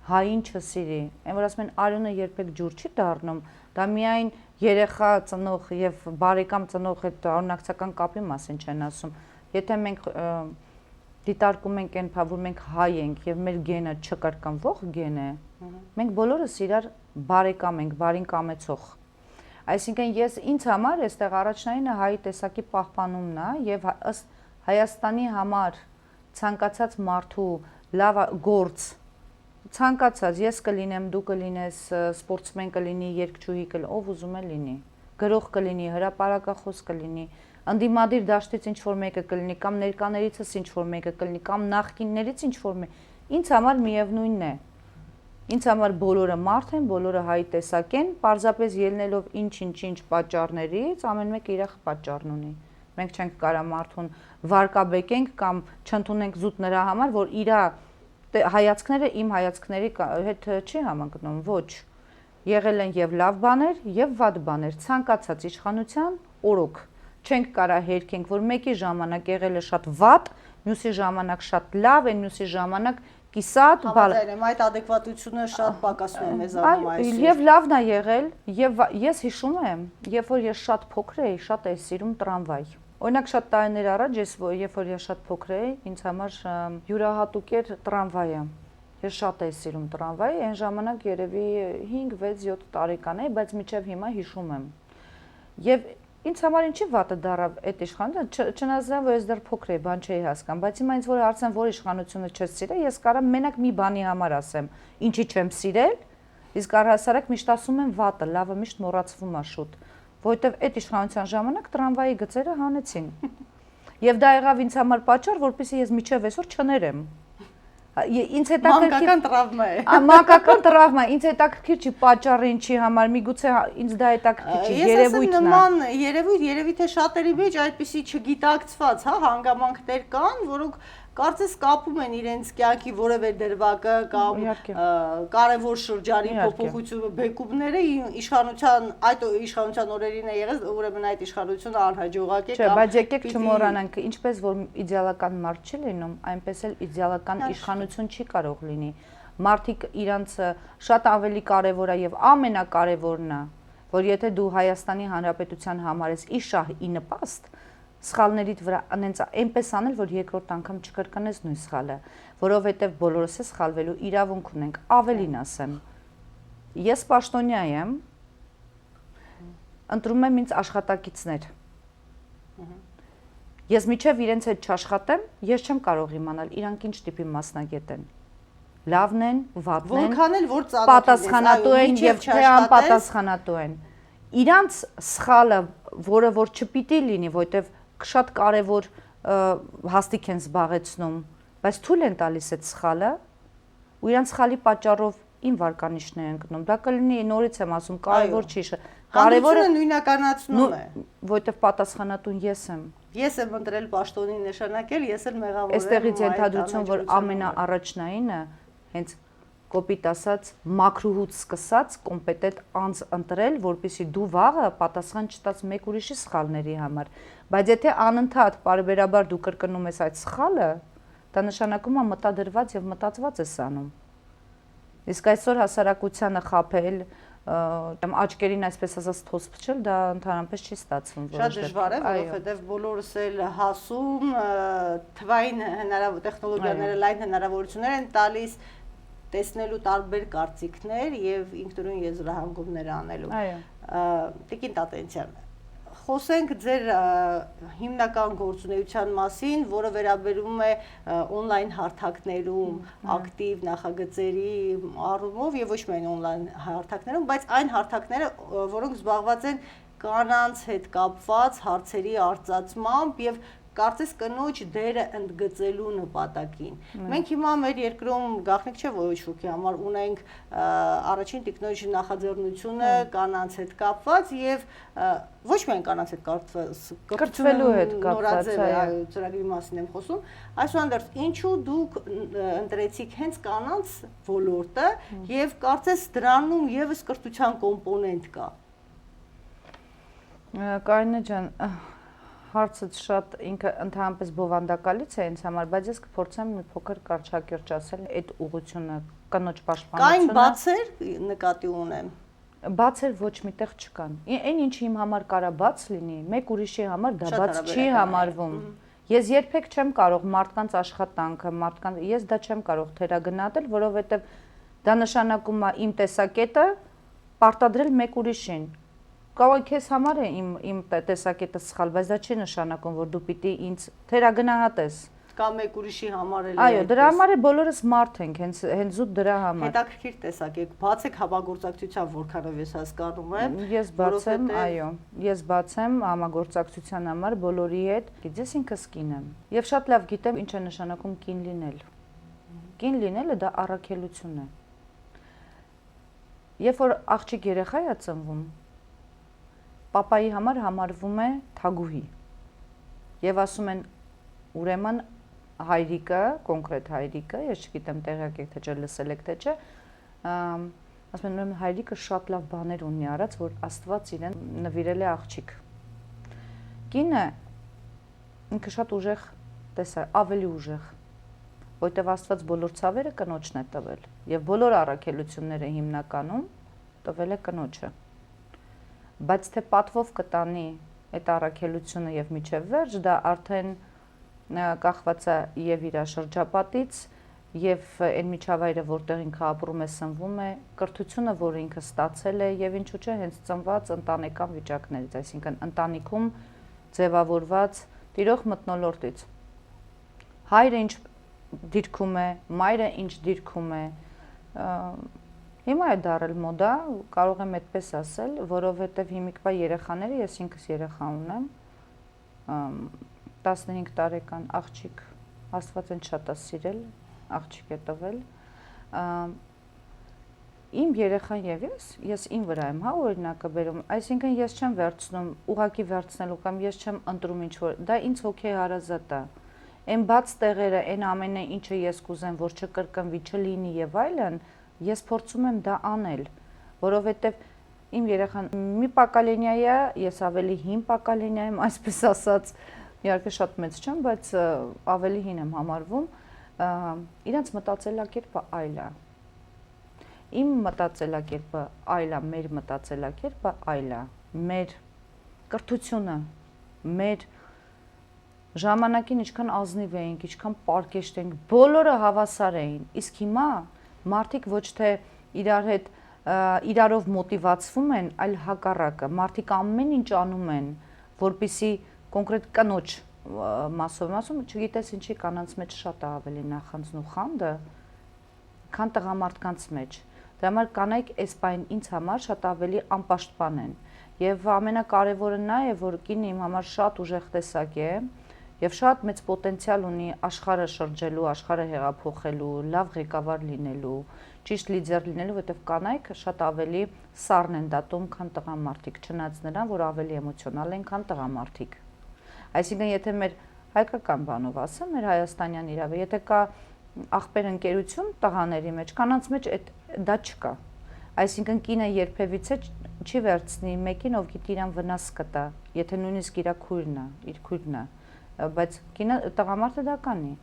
հային չսիրի, այն որ ասում են արյունը երբեք ջուր չի դառնում, դա միայն երեխա ծնող եւ բարեկամ ծնող հետ օրինակցական կապի մասին չեն ասում։ Եթե մենք դիտարկում ենք այն բան, որ մենք հայ ենք եւ մեր գենը չկրկնվող գեն է, մենք բոլորս իրար բարեկամ ենք, բարին կամեցող։ Այսինքն ես ինձ համար այստեղ առաջնայինը հայի տեսակի պահպանումն է եւ ըստ Հայաստանի համար ցանկացած մարդու լավ գործ, ցանկացած ես կլինեմ, դու կլինես, սպորտսմեն կլինի, երգչուհի կլինի, ով ուզում է լինի, գրող կլինի, հրապարակախոս կլինի, ընդդիմադիր դաշտից ինչ որ մեկը կլինի, կամ ներկաներիցս ինչ որ մեկը կլինի, կամ նախկիններից ինչ որ մեկը, ինձ համար միևնույնն է։ Ինձ համար բոլորը մարդ են, բոլորը հայ տեսակ են, պարզապես ելնելով ինչ պատճառներից, ամեն մեկը իր պատճառն ունի։ Մենք չենք կարա մարդուն վարկաբեկենք կամ չընդունենք զուտ նրա համար, որ իր հայացքները իմ հայացքների հետ չի համընկնում, ոչ։ Եղել են եւ լավ բաներ, եւ վատ բաներ, ցանկացած իշխանության օրոք։ Չենք կարա հերքենք, որ մեկի ժամանակ եղել է շատ վատ, մյուսի ժամանակ շատ լավ, այն մյուսի ժամանակ կիսատ, բալ։ Այդ adekvatությունը շատ պակասում է մեզանում այսօր։ Եվ լավն է եղել, եւ ես հիշում եմ, երբ որ ես շատ փոքր էի, շատ էի սիրում տրամվայ։ Օրինակ շատ տարիներ առաջ երբ որ ես շատ փոքր էի, ինձ համար յուրահատուկ էր տրամվայը։ Ես շատ էի սիրում տրամվայը, այն ժամանակ երևի 5-6-7 տարեկան էի, բայց մինչև հիմա հիշում եմ։ Եվ ինձ համար ինչի վատը դարավ այդ իշխանությունը, չնայած որ ես դեռ փոքր էի, բան չէի հասկանում, բայց հիմա ինձ որ հարցն որ իշխանությունը չես սիրել, ես կարամ մենակ մի բանի համար ասեմ, ինչի չեմ սիրել, իսկ առհասարակ միշտ ասում եմ վատը, լավը միշտ մոռացվում է շուտ, որովհետև այդ իշխանության ժամանակ տրամվայի գծերը հանեցին։ Եվ դա եղավ ինձ համար պատճառ, որպեսզի ես միջև այսօր չներեմ։ Ինձ հետաքրքիր տրավմա է։ Մանկական տրավմա, ինձ հետաքրքիր չի պատճառը ինչի համար, միգուցե ինձ դա հետաքրքիր չի, երևույթն է։ Նման երևույթ, երևի թե շատերի մեջ այդպիսի չգիտակցված, հանգամանքներ կան, որոնք կարծես կապում են իրենց կյանքի որևէ դրվագը կամ կարևոր շրջանի փոփոխությունը, բեկումները այդ իշխանության օրերին է եղել, ուրեմն այդ իշխանությունը անհաջողակ է կամ։ Չէ, բայց եկեք չմոռանանք, ինչպես որ իդեալական մարդ չի լինում, այնպես էլ իդեալական իշխանություն չի կարող լինի։ Մարդիկ իրանց շատ ավելի կարևոր է եւ ամենակարևորն է, որ եթե դու Հայաստանի Հանրապետության համարես ի շահ ի նպաստ, սխալներիդ վրա այնպես անել, որ երկրորդ անգամ չկրկնես նույն սխալը, որովհետև բոլորս է սխալվելու իրավունք ունենք, ավելին ասեմ։ Ես պաշտոնյա եմ, ընտրում եմ ինձ աշխատակիցներ։ Ես միջև իրենց հետ չաշխատեմ, ես չեմ կարող իմանալ իրանք ինչ տիպի մասնագետ են։ Լավն են, վատն են, որքան էլ որ պատասխանատու են եւ թե անպատասխանատու են։ Իրանց սխալը, որը որ չպիտի լինի, որովհետև շատ կարևոր հաստիկ են զբաղեցնում, բայց թույլ են տալիս այդ սխալը, ու իրանց սխալի պատճառով իմ վարկանիշն է ընկնում։ Դա կլինի նորից եմ ասում, կարևոր չի, կարևորը նույնականացնում է, որովհետև պատասխանատուն ես եմ։ Ես եմ ընտրել պաշտոնին նշանակել, ես էլ մեղավոր եմ։ Այստեղից ենթադրություն, որ ամենաառաջնայինը հենց կոպիտ ասած մակրուհուց սկսած կոմպետենտ անձ ընտրել, որպեսզի դու վաղը պատասխան չտաս մեկ ուրիշի սխալների համար։ Բայց եթե անընդհատ բարբերաբար դու կրկնում ես այդ սխալը, դա նշանակում է մտադրված եւ մտածված ես անում։ Իսկ այսօր հասարակությանը խաբել, աչքերին այսպես ասած թոս փչել, դա ընդհանրապես չի ստացվում Շատ դժվար է, որովհետև բոլորս էլ հասում թվային տեխնոլոգիաները լայն հնարավորություններ են տալիս տեսնելու տարբեր կարծիքներ եւ ինքնուրույն եզրահանգումներ անելու։ Տիկին Տատենցյան, խոսենք ձեր հիմնական գործունեության մասին, որը վերաբերում է on-line հարթակներում, ակտիվ նախագծերի առումով եւ ոչ միայն on-line հարթակներում, բայց այն հարթակները, որոնք զբաղված են կանանց հետ կապված հարցերի արծացմամբ եւ կարծես կնոջ դերը ընդգծելու նպատակին։ Մենք հիմա մեր երկրում գաղտնիք չէ ոչ ոքի համար ունենք առաջին տիկնոջ նախաձեռնությունը կանանց հետ կապված եւ ոչ միայն կանանց հետ կրթվելու հետ կապված ծրագրի մասին եմ խոսում, այսուհանդերձ ինչու դուք ընտրեցիք հենց կանանց ոլորտը եւ կարծես դրանում եւս կրթության կոմպոնենտ կա։ Կարինե ջան, հարցը շատ ինքը ընդհանրապես բովանդակալից է ինձ համար, բայց ես կփորձեմ մի փոքր կարճակերճ ասել այդ ուղղությունը կնոջ պաշտպանությունը։ Կային բացեր նկատի ունեմ։ Բացեր ոչ միտեղ չկան։ Այն ինչ իմ համար կարա բաց լինի, մեկ ուրիշի համար դա բաց չի համարվում։ Ես երբեք չեմ կարող մարդկանց աշխատանքը, ես դա չեմ կարող թերագնահատել, որովհետև դա նշանակում է իմ տեսակետը պարտադրել մեկ ուրիշին։ Կարող է քեզ համար է իմ տեսակետը սխալ, բայց դա չի նշանակում, որ դու պիտի ինձ թերագնահատես։ Կամ մեկ ուրիշի համար էլ։ Այո, դրա համար է բոլորս մարդ ենք, հենց զուտ դրա համար։ Հետաքրքիր տեսակետ, բացեք համագործակցության, որքանով ես հասկանում եմ։ Ես բացեմ, այո, ես բացեմ համագործակցության համար բոլորի հետ, ես ինքս կին եմ։ Եվ շատ լավ գիտեմ ինչ է նշանակում կին լինել։ Կին լինելը դա առաքելություն է։ Երբ որ աղջիկ երեխա է ծնվում, պապայի համար համարվում է թագուհի։ Եւ ասում են ուրեմն հայրիկը, կոնկրետ հայրիկը, ես չգիտեմ տեղյակ եք թե չէ, լսել եք թե չէ, ասում են ուրեմն հայրիկը շատ լավ բաներ ունի արած, որ Աստված իրեն նվիրել է աղջիկ։ Կինը ինքը շատ ուժեղ ավելի ուժեղ, որտեղ Աստված բոլոր ցավերը կնոջն է տվել եւ բոլոր առաքելությունները հիմնականում տվել է կնոջը։ Բայց թե պատվով կտանի այդ առաքելությունը եւ միջև վերջ, դա արդեն կախված է եւ իր շրջապատից եւ այն միջավայրը, որտեղ ինքը ապրում է, սնվում է, կրթությունը, որը ինքը ստացել է եւ ինչու՞ չէ հենց ծնված ընտանեկան վիճակներից, այսինքն ընտանիքում ձևավորված տիրող մթնոլորտից։ Հայրը ինչ դիրքում է, մայրը ինչ դիրքում է, հիմա է դարել մոդա, կարող եմ այդպես ասել, որովհետև հիմիկվա երեխաները, ես ինքս երեխա ունեմ, 15 տարեկան աղջիկ, Աստված ինձ շատ է սիրել, աղջիկ է տվել, իմ երեխան եւ ես իմ վրա եմ, հա, օրինակը բերում, այսինքն ես չեմ վերցնում, ուղակի վերցնելու կամ ես չեմ ընտրում ինչ-որ, դա ինձ հոգեհարազատ է, այն բաց տեղերը, այն ամենը, ինչը ես կուզեմ, որ չկրկնվի, չլինի եւ այլն, ես փորձում եմ դա անել, որովհետև իմ երեխան մի պակալենիա է, ես ավելի հին պակալենիա եմ, այսպես ասած, իհարկե շատ մեծ չեմ, բայց ավելի հին եմ համարվում, իրանց մտածելակերպը այլ է։ Իմ մտածելակերպը այլ է, մեր մտածելակերպը այլ է, մեր կրթությունը, մեր ժամանակին ինչքան ազնիվ էինք, ինչքան պարկեշտ էինք, բոլորը հավասար էին, իսկ հիմա մարդիկ ոչ թե իրարով մոտիվացվում են, այլ հակառակը, մարդիկ ամեն ինչ անում են, որպեսզի կոնկրետ կնոջ մասով ասում, չգիտես ինչի կանանց մեջ շատ է ավելի նախանձն ու խանդը, քան տղամարդկանց մեջ։ Դրա համար կանայք այս բան ինձ համար շատ ավելի անպաշտպան են։ Եվ ամենակարևորը նա է, որ կինը իմ համար շատ ուժեղ տեսակ է եւ շատ մեծ պոտենցիալ ունի աշխարհը շրջելու, աշխարհը հեղափոխելու, լավ ղեկավար լինելու, ճիշտ լիդեր լինելու, որովհետեւ կանայք շատ ավելի սառն են դատում, քան տղամարդիկ, չնայած նրան, որ ավելի էմոցիոնալ են, քան տղամարդիկ։ Այսինքն, եթե մեր հայկական բանով ասեմ, մեր հայաստանյան իրավը, եթե կա աղբեր ընկերություն տղաների մեջ, կանանց մեջ դա չկա։ Այսինքն, կինը երբևիցե չի վերցնի մեկին, ով գիտի իրան վնաս կտա, եթե նույնիսկ իր քույրն է, բայց կինը տղամարդը դա կանի,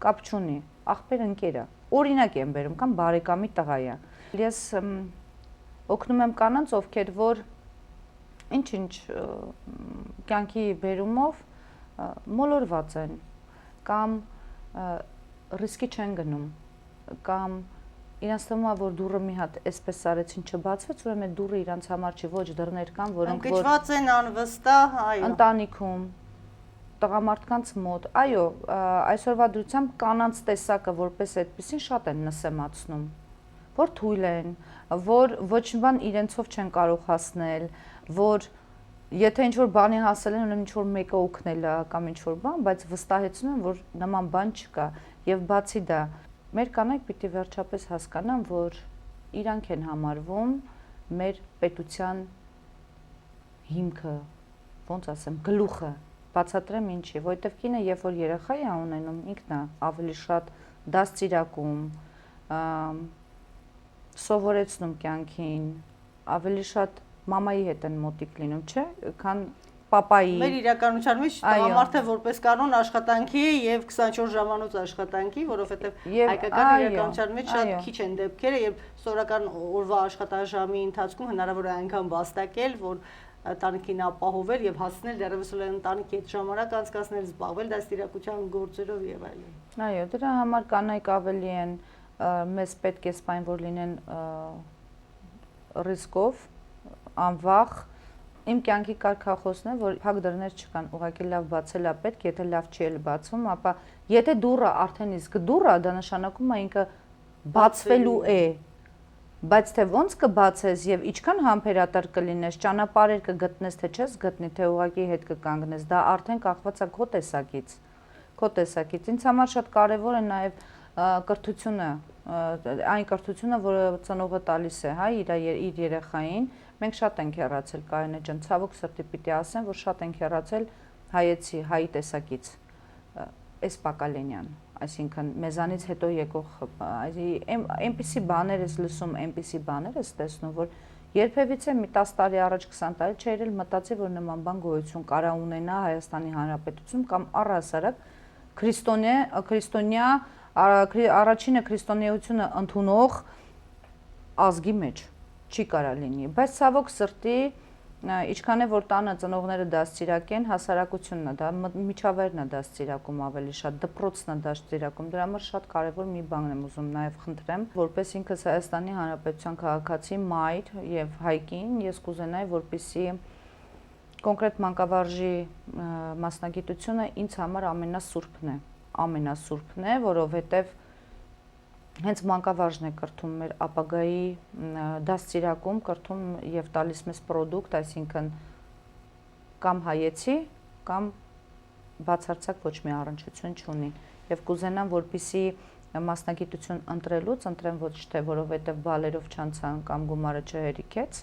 կապ չունի, աղբեր ընկերը։ Օրինակ եմ բերում, կամ բարեկամի տղա է։ Ես օգնում եմ կանանց, ովքեր որ ինչ կյանքի բերումով մոլորված են կամ ռիսկի չեն գնում կամ իրանց թվում է որ դուռը մի հատ այսպես արեցին չբացվեց, ուրեմն այդ դուռը իրանց համար չի, ոչ դռներ կան, որոնք որ ընկճված են անվստահ, այո, ընտանիքում տղամարդկանց մոտ, այո, այսօրվա դրությամբ կանանց տեսակը որպես այդպեսին շատ են նսեմացնում, որ թույլ են, որ ոչ մի բան իրենցով չեն կարող հասնել, որ եթե ինչ-որ բանի հասել են, ուրեմն ինչ-որ մեկը օգնել է կամ ինչ-որ բան, բայց վստահեցնում են, որ նման բան չկա, եւ բացի դա, մեր կանայք պիտի վերջապես հասկանան, որ իրանք են համարվում մեր պետության հիմքը, ոնց ասեմ, գլուխը, բացատրեմ ինչի, որովհետև կինը երբ որ երեխա է ունենում, ինքն է ավելի շատ դաստիարակում, սովորեցնում կյանքին, ավելի շատ մամայի հետ են մոտիկ լինում, չէ՞, քան պապայի։ Մեր իրականության մեջ տղամարդը որպես կանոն աշխատանքի է եւ 24 ժամանոց աշխատանքի, որովհետեւ հայկական իրականության մեջ շատ քիչ են դեպքերը, երբ սովորական օրվա աշխատաժամի ընթացքում հնարավոր է այնքան վաստակել, որ ընտանիքին ապահովել եւ հասնել դեռևս ընտանիքի հետ ժամանակ անցկացնել, զբաղվել դաստիարակության գործերով եւ այլն։ Այո, դրա համար կանայք ավելի են մեզ պետք է սպայն որ լինեն ռիսկով, անվախ։ Իմ կյանքի կարգախոսն է, որ փակ դռներ չկան, ուղղակի լավ բացել է պետք, եթե լավ չի էլ բացվում, ապա եթե դուռը արդեն իսկ դուռ է, դա նշանակում է ինքը բացվելու է։ Բայց թե ոնց կբացես եւ ինչքան համբերատար կլինես, ճանապարհեր կգտնես, թե չես գտնի, թե ուղղակի հետ կկանգնես, դա արդեն կախված է քո տեսակից։ Քո տեսակից։ Ինձ համար շատ կարեւոր է նաեւ կրթությունը, այն կրթությունը, որը ծնողը տալիս է, հա, իր երեխային։ Մենք շատ ենք հեռացել, Կարինե ջան, ցավոք սրտի պիտի ասեմ, որ շատ ենք հեռացել հայեցի, հայի տեսակից, այս Պակալենյան, այսինքն մեզանից հետո եկող այնպիսի բաներ ես լսում, այնպիսի բաներ ես տեսնում, որ երբևիցե մի 10 տարի առաջ, 20 տարի չէր էլ մտածի, որ նման բան գոյություն կարա ունենա Հայաստանի Հանրապետությունում կամ առհասարակ քրիստոնյա առաջինը քրիստոնեությունը ընդունող ազգի մեջ չի կարա լինի, բայց ցավոք սրտի ինչքան է որ տանը ծնողները դաստիարակեն, հասարակությունն է դա միջավայրն է դաստիարակում ավելի շատ, դպրոցն է դաստիարակում, դրա համար շատ կարևոր մի բան եմ ուզում նաև խնդրեմ, որպես ինքս Հայաստանի Հանրապետության քաղաքացի մայր եւ հայկին, ես կուզենայի, որպեսզի կոնկրետ մանկավարժի մասնագիտությունը ինձ համար ամենասուրբն է, որովհետեւ հենց մանկավարժն է կրթում մեր ապագայի դաստիարակում, կրթում եւ տալիս մեզ պրոդուկտ, այսինքն կամ հայեցի, կամ բացարձակ ոչ մի առնչություն չունի։ Եվ կուզենամ, որպեսզի մասնագիտություն ընտրելուց ընտրեմ ոչ թե որովհետեւ բալերով չանցան կամ գումարը չհերիքեց,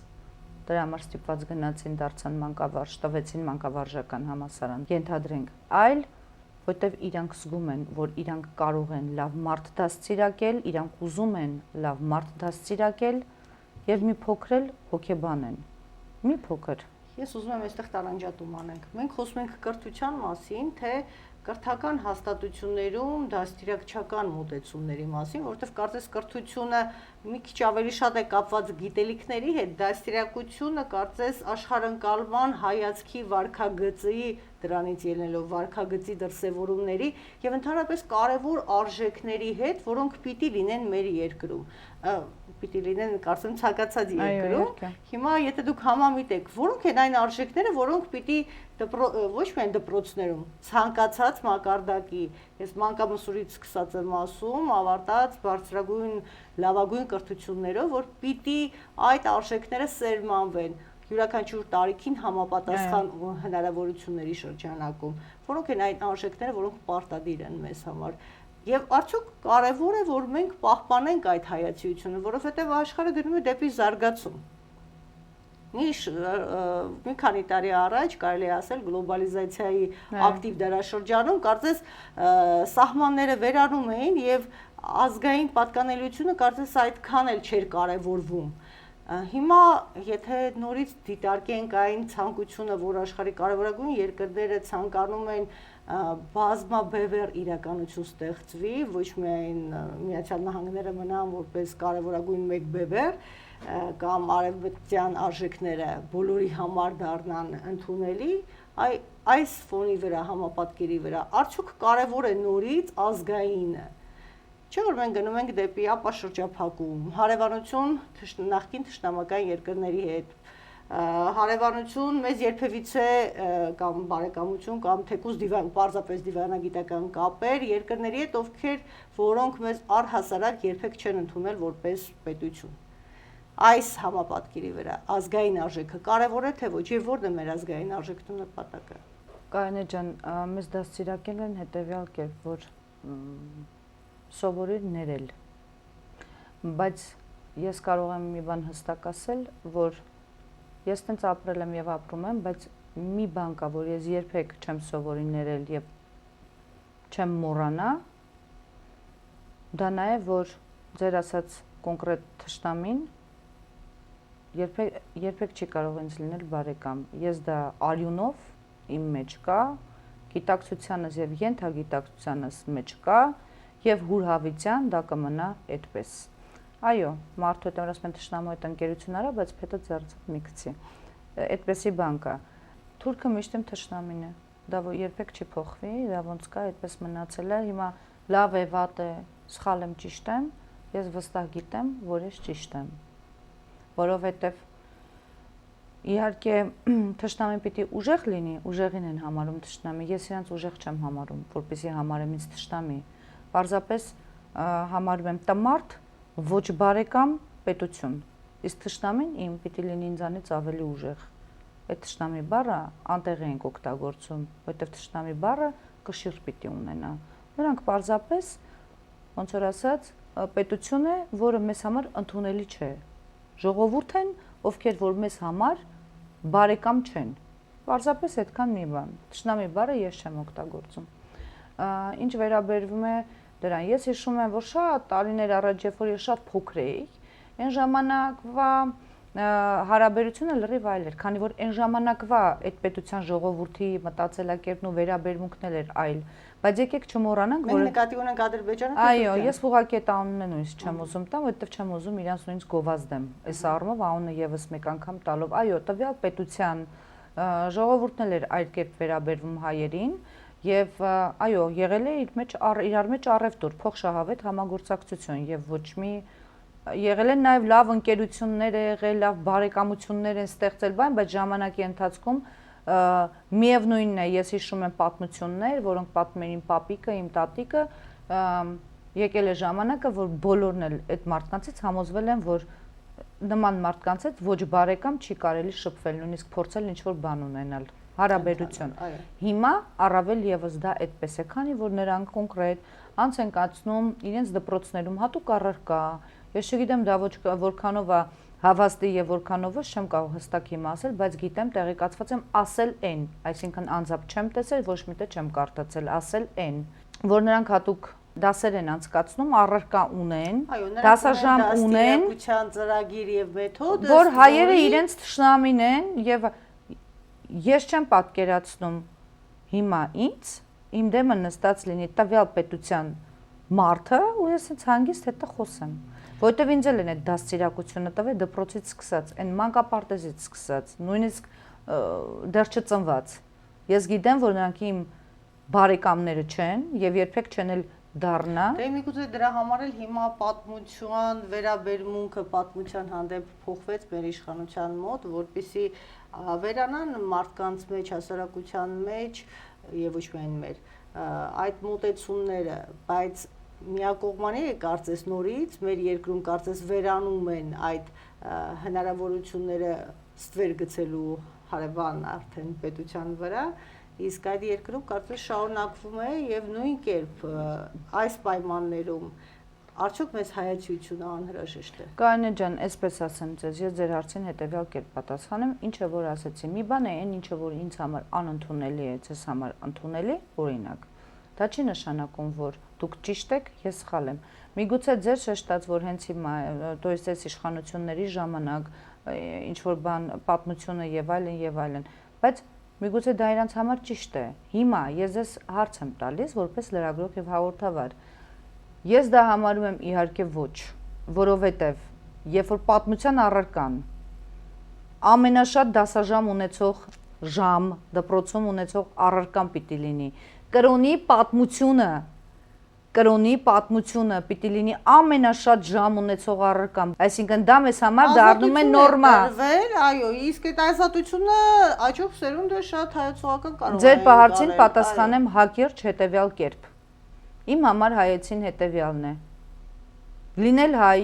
դրա համար ստիպված գնացին դարձան մանկավարժ, տվեցին մանկավարժական համալսարան, ենթադրենք, այլ որտեվ իրանք զգում են, որ իրանք կարող են լավ մարդ դաստիարակել, իրանք ուզում են լավ մարդ դաստիարակել եւ մի փոքր էլ հոգեբանեն։ Մի փոքր։ Ես ուզում եմ այստեղ տարանջատում անենք։ Մենք խոսում ենք կրթության մասին, թե կրթական հաստատություններում դաստիարակչական մոտեցումների մասին, որովհետև կարծես կրթությունը մի քիչ ավելի շատ է կապված գիտելիքների հետ, դաստիարակությունը կարծես աշխարհընկալման հայացքի վարքագծի դրանից ելնելով վարքագծի դրսևորումների եւ ընդհանրապես կարեւոր արժեքների հետ, որոնք պիտի լինեն մեր երկրում, պիտի լինեն կարծեմ ցանկացած երկրում։ Հիմա եթե դուք համամիտ եք, որոնք են այն արժեքները, որոնք պիտի ոչ միայն դպրոցներում, ցանկացած մակարդակի, ես մանկամսուրից սկսած եմ ասում, ավարտած բարձրագույն լավագույն կրթություններով, որ պիտի այդ արժեքները սերմանվեն յուրաքանչյուր տարիքին համապատասխան հնարավորությունների շրջանակում, որոնք են այն արժեքները, որոնք պարտադիր են մեզ համար։ Եվ արդյոք կարևոր է, որ մենք պահպանենք այդ հայացիությունը, որովհետև աշխարհը գնում է դեպի զարգացում։ Մի քանի տարի առաջ կարելի է ասել գլոբալիզացիայի ակտիվ դարաշրջանում կարծես սահմանները վերանում էին եւ ազգային պատկանելիությունը կարծես այդքան էլ չէր կարևորվում։ Հիմա եթե նորից դիտարկենք այն ցանկությունը, որ աշխարհի կարևորագույն երկրները ցանկանում են բազմաբևեռ իրականություն ստեղծվի, ոչ միայն Միացյալ Նահանգները մնան որպես կարևորագույն մեկ բևեռ, կամ արևմտյան արժեքները բոլորի համար դառնան ընդունելի, այս ֆոնի վրա, համապատկերի վրա, արդյոք կարևոր է նորից ազգայինը։ Չէ՞ որ մենք գնում ենք դեպի ապաշրջափակում, հարևանություն նախկին թշնամական երկրների հետ, հարևանություն մեզ երբևիցե կամ բարեկամություն կամ թեկուզ պարզապես դիվանագիտական կապեր երկրների հետ, որոնք մեզ առհասարակ երբեք չեն ընդունել որպես պետություն։ Այս համապատկերի վրա ազգային արժեքը կարևոր է թե ոչ, եւ որն է մեր ազգային արժեքն ու նպատակը։ Կարինե ջան, մեզ դաստիարակել են հետեւյալ կերպ, որ սովորել ներել, բայց ես կարող եմ մի բան հստակ ասել, որ ես տենց ապրել եմ եւ ապրում եմ, բայց մի բան կա, որ ես երբեք չեմ սովորի ներել եւ չեմ մոռանա, դա նա է, որ ձեր ասած կոնկրետ թշնամին երբեք չի կարող ինձ լինել բարեկամ։ Ես դա արյունով իմ մեջ կա, գիտակցությանս եւ ենթագիտակցությանս մեջ կա եւ հուրհավիտյան դա կմնա այդպես։ Այո, մարդու հետ ասում են թշնամու հետ ընկերություն արա, բայց փետը ձեռցդ մի գցի։ Այդպեսի բան կա։ Թուրքը միշտ եմ թշնամին է։ Դա երբեք չի փոխվի, դա ոնց կա, այդպես մնացել է։ Հիմա լավ է, վատ է, սխալ եմ, ճիշտ եմ, ես վստահ գիտեմ, որ ես ճիշտ եմ։ Որովհետև իհարկե թշնամին պիտի ուժեղ լինի, ուժեղին են համարում թշնամի, ես իրանց ուժեղ չեմ համարում, որպեսզի համարեմ ինձ թշնամի։ Պարզապես համարում եմ տմարդ, ոչ բարեկամ պետություն։ Իսկ թշնամին իմ պիտի լինի ինձանից ավելի ուժեղ։ Այդ թշնամի բառը անտեղի ենք օգտագործում, որովհետև թշնամի բառը կշիռ պիտի ունենա։ Նրանք պարզապես, ոնց որ ասած, պետություն է, որը մեզ համար ընդունելի չէ։ Ժողովուրդ են, ովքեր որ մեզ համար բարեկամ չեն։ Պարզապես այդքան մի բան։ Թշնամի բառը ես չեմ օգտագործում։ Ինչ վերաբերվում է դրան, ես հիշում եմ, որ շատ տարիներ առաջ, երբ որ ես շատ փոքր էի, այն ժամանակվա հարաբերությունը լրիվ այլ էր, քանի որ այն ժամանակվա այդ պետության ժողովրդի մտածելակերպն ու վերաբերմունքն էր այլ, բայց եկեք չմոռանանք, որ մենք նկատի ունենք Ադրբեջանը։ Այո, ես ուղղակի այդ անունն նույնիսկ չեմ ուզում տամ, որովհետև չեմ ուզում իրանց նույնիսկ գովազդեմ։ Այս առումով անունը եւս մեկ անգամ տալով, այո, տվյալ պետության ժողովուրդն էլ էր այդ կերպ վերաբերվում հայերին եւ այո, եղել է իրար մեջ առևտուր, փոխշահավետ համագործակցություն եւ ոչ մի եղել են նաև լավ ընկերություններ է եղել, լավ բարեկամություններ են ստեղծել, բայց ժամանակի ընթացքում միևնույնն է, ես հիշում եմ պատմություններ, որոնք պատմում էին իմ պապիկը, իմ տատիկը, եկել է ժամանակը, որ բոլորն էլ այդ մարդկանցից համոզվել են, որ նման մարդկանց հետ ոչ բարեկամ չի կարելի շփվել, նույնիսկ փորձել ինչ-որ բան ունենալ, հարաբերություն։ Հիմա առավել եւս դա այդպես է, քանի որ նրանք կոնկրետ անց են կացնում իրենց դպրոցներում հատուկ առարկա։ Ես չգիտեմ դա որքանով է հավաստի եւ որքանով չեմ կարող հստակ հիմա ասել, բայց գիտեմ, տեղեկացված եմ ասել այն, այսինքն անձամբ չեմ տեսել, ոչ մի տեղ չեմ կարդացել, ասել այն, որ նրանք հատուկ դասեր են անցկացնում, առարկա ունեն, դասաժամ ունեն, ծրագիր եւ մեթոդ, որ հայերը իրենց թշնամին են եւ ես չեմ պատկերացնում հիմա ինձ իմ դեմը նստած լինի տվյալ պետության մարդը ու ես ինձ հանգիստ հետը խոսեմ, որովհետև ինձ էլ են այդ դաստիարակությունը տվել դպրոցից սկսած, այն մանկապարտեզից սկսած, նույնիսկ դեռ չծնված։ Ես գիտեմ, որ նրանք իմ բարեկամները չեն եւ երբեք չեն էլ դառնա։ Դե միգուցե դրա համար էլ հիմա պատմության վերաբերմունքը պատմության հանդեպ փոխվեց մեր իշխանության մոտ, որպեսզի վերանան մարդկանց մեջ, հասարակության մեջ եւ ոչ միայն մեր այդ մոտեցումները, բայց միակողմանի է կարծես նորից մեր երկրում կարծես վերանում են այդ հնարավորությունները ստվեր գցելու հարևան արդեն պետության վրա, իսկ այդ երկրում կարծես շարունակվում է եւ նույն կերպ այս պայմաններում արդյոք մեզ հայացությունը անհրաժեշտ է։ Կարինե ջան, այսպես ասեմ ձեզ, ես ձեր հարցին հետեւյալ կերպ պատասխանեմ, ինչը որ ասացի, մի բան է այն, ինչը որ ինձ համար անընդունելի է, ձեզ համար ընդունելի, օրինակ։ Դա չի նշանակում, որ դուք ճիշտ եք, ես սխալ եմ։ Միգուցե ձեր շեշտած, որ հենց հիմա, то есть այս իշխանությունների ժամանակ ինչ որ բան պատմությունը եւ այլն, բայց միգուցե դա իրանց համար ճիշտ է։ Հիմա ես ձեզ հարց եմ տալիս որպես լրագրող եւ հաղորդավար։ Ես դա համարում եմ իհարկե ոչ, որովհետեւ երբ որ պատմության առարկան ամենաշատ դասաժամ ունեցող ժամ դպրոցում ունեցող առարկան պիտի լինի, կրոնի պատմությունը պիտի լինի ամենաշատ ժամ ունեցող առարկան, այսինքն դա մեզ համար դառնում է նորմա։ Այո, իսկ այդ ազատությունը աճող սերունդը շատ հայացողական կարող է։ Ձեր հարցին պատասխանեմ հակիրճ հետևյալ կերպ։ Իմ համար հայեցին հետևյալն է. լինել հայ,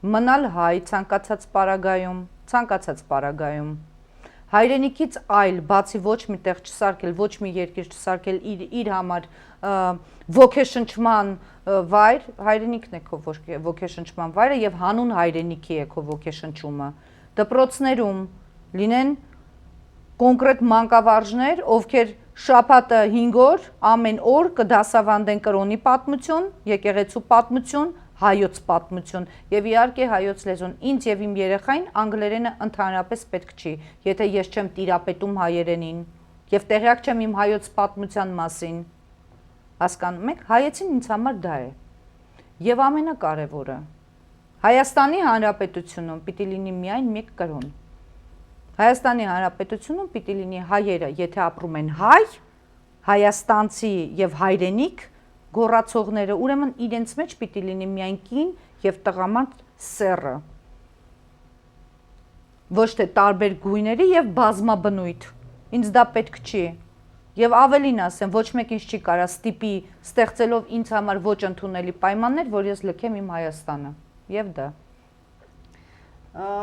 մնալ հայ ցանկացած պարագայում, հայրենիքից այլ, բացի ոչ մի տեղ չսարքել, ոչ մի երկիր չսարքել իր համար ոգեշնչման վայր, հայրենիքն է քո ոգեշնչման վայրը եւ հանուն հայրենիքի է քո ոգեշնչումը։ Դպրոցներում լինեն կոնկրետ մանկավարժներ, ովքեր շաբաթը 5 օր ամեն օր կդասավանդեն կրոնի պատմություն, եկեղեցու պատմություն, հայոց պատմություն եւ իհարկե հայոց լեզուն։ Ինձ եւ իմ երեխային անգլերենը ընդհանրապես պետք չի, եթե ես չեմ տիրապետում հայերենին եւ տեղյակ չեմ իմ հայոց պատմության մասին։ Հասկանում եք, հայեցին ինձ համար դա է։ Եվ ամենակարևորը, Հայաստանի Հանրապետությունում պիտի լինի միայն մեկ կրոն։ Հայաստանի Հանրապետությունում պիտի լինի հայերը, եթե ապրում են հայ, հայաստանցի եւ հայրենիք գոռացողները, ուրեմն իրենց մեջ պիտի լինի միայն կին եւ տղամանց սեռը։ Ոչ թե տարբեր գույների եւ բազմաբնույթ։ Ինձ դա պետք չի։ Եվ ավելին ասեմ, ոչ մեկ ինձ չի կարա ստիպի ստեղծելով ինձ համար ոչ ընդունելի պայմաններ, որ ես լքեմ իմ Հայաստանը։ Եվ դա։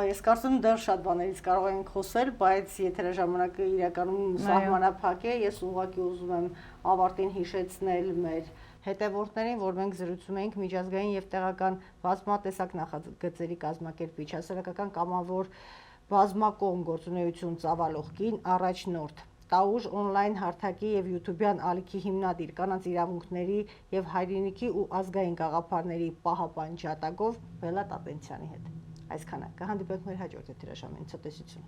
Ես կարծում եմ դեռ շատ բաներից կարող ենք խոսել, բայց եթերը ժամանակը իրականում սահմանափակ է, ես ուղղակի ուզում եմ ավարտին հիշեցնել մեր հետևորդներին, որ մենք զրուցում ենք միջազգային եւ տեղական բազմատեսակ նախագծերի կազմակերպիչ, հասարակական կամավոր բազմակողմ գործունեություն ծավալող կին առաջնորդ, Տաուժ on-line հարթակի եւ YouTube-յան ալիքի հիմնադիր, կանանց իրավունքների եւ հայրենիքի ու ազգային գաղափարների պահապանջատագով Բելլա Տապենցյանի հետ։ Այսքանը, կհանդիպենք մեր հաջորդ եթերաժամին, ցտեսություն։